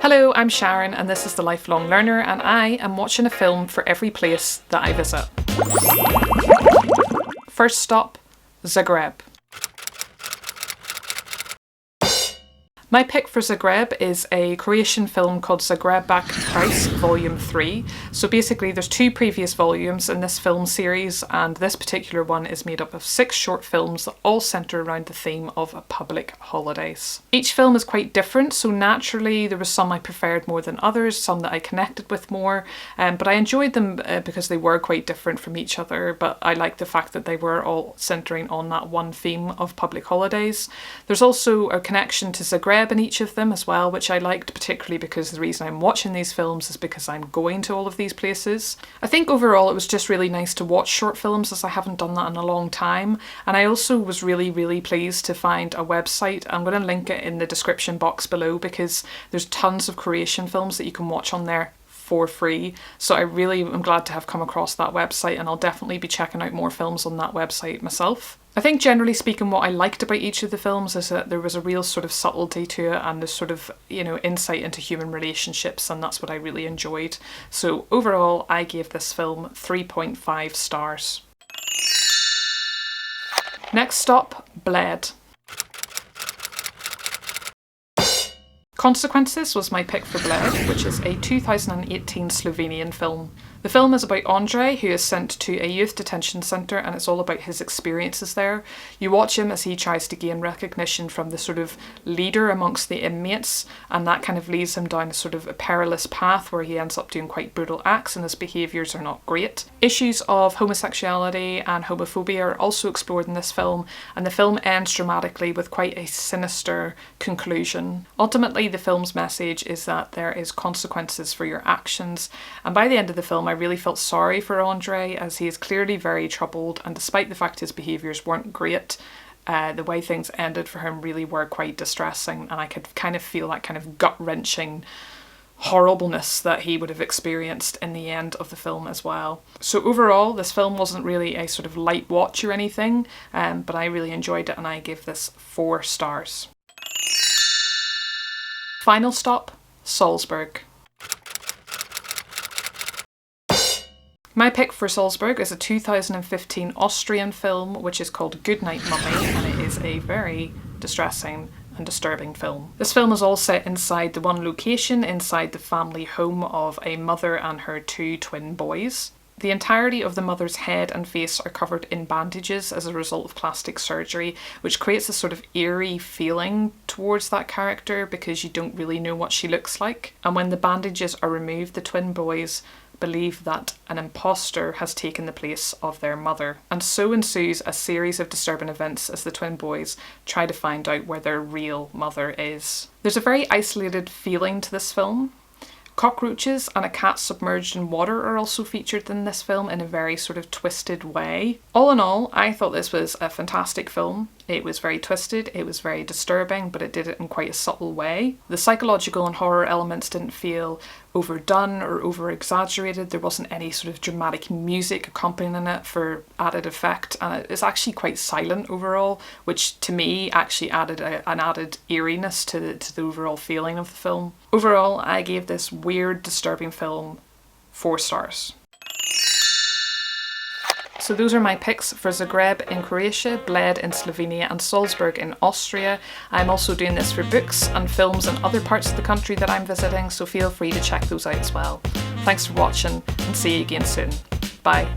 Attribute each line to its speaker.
Speaker 1: Hello, I'm Sharon and this is The Lifelong Learner, and I am watching a film for every place that I visit. First stop, Zagreb. My pick for Zagreb is a Croatian film called Zagrebačke Priče, Volume 3. So basically there's 2 previous volumes in this film series, and this particular one is made up of 6 short films that all centre around the theme of public holidays. Each film is quite different, so naturally there were some I preferred more than others, some that I connected with more, but I enjoyed them because they were quite different from each other, but I liked the fact that they were all centering on that one theme of public holidays. There's also a connection to Zagreb in each of them as well, which I liked, particularly because the reason I'm watching these films is because I'm going to all of these places. I think overall it was just really nice to watch short films, as I haven't done that in a long time, and I also was really pleased to find a website. I'm going to link it in the description box below because there's tons of Croatian films that you can watch on there for free, so I really am glad to have come across that website, and I'll definitely be checking out more films on that website myself. I think generally speaking what I liked about each of the films is that there was a real sort of subtlety to it and this sort of, insight into human relationships, and that's what I really enjoyed. So overall I gave this film 3.5 stars. Next stop, Bled. Consequences was my pick for Bled, which is a 2018 Slovenian film. The film is about Andre, who is sent to a youth detention centre, and it's all about his experiences there. You watch him as he tries to gain recognition from the sort of leader amongst the inmates, and that kind of leads him down a sort of a perilous path where he ends up doing quite brutal acts and his behaviours are not great. Issues of homosexuality and homophobia are also explored in this film, and the film ends dramatically with quite a sinister conclusion. Ultimately, the film's message is that there is consequences for your actions, and by the end of the film I really felt sorry for Andre, as he is clearly very troubled, and despite the fact his behaviours weren't great, the way things ended for him really were quite distressing, and I could kind of feel that kind of gut-wrenching horribleness that he would have experienced in the end of the film as well. So overall this film wasn't really a sort of light watch or anything, but I really enjoyed it and I gave this 4 stars. Final stop, Salzburg. My pick for Salzburg is a 2015 Austrian film which is called Goodnight Mommy, and it is a very distressing and disturbing film. This film is all set inside the one location, inside the family home of a mother and her 2 twin boys. The entirety of the mother's head and face are covered in bandages as a result of plastic surgery, which creates a sort of eerie feeling towards that character because you don't really know what she looks like. And when the bandages are removed, the twin boys believe that an imposter has taken the place of their mother. And so ensues a series of disturbing events as the twin boys try to find out where their real mother is. There's a very isolated feeling to this film. Cockroaches and a cat submerged in water are also featured in this film in a very sort of twisted way. All in all, I thought this was a fantastic film. It was very twisted, it was very disturbing, but it did it in quite a subtle way. The psychological and horror elements didn't feel overdone or over-exaggerated. There wasn't any sort of dramatic music accompanying it for added effect, and it's actually quite silent overall, which to me actually added an added eeriness to the overall feeling of the film. Overall, I gave this weird, disturbing film 4 stars. So those are my picks for Zagreb in Croatia, Bled in Slovenia and Salzburg in Austria. I'm also doing this for books and films in other parts of the country that I'm visiting, so feel free to check those out as well. Thanks for watching and see you again soon. Bye.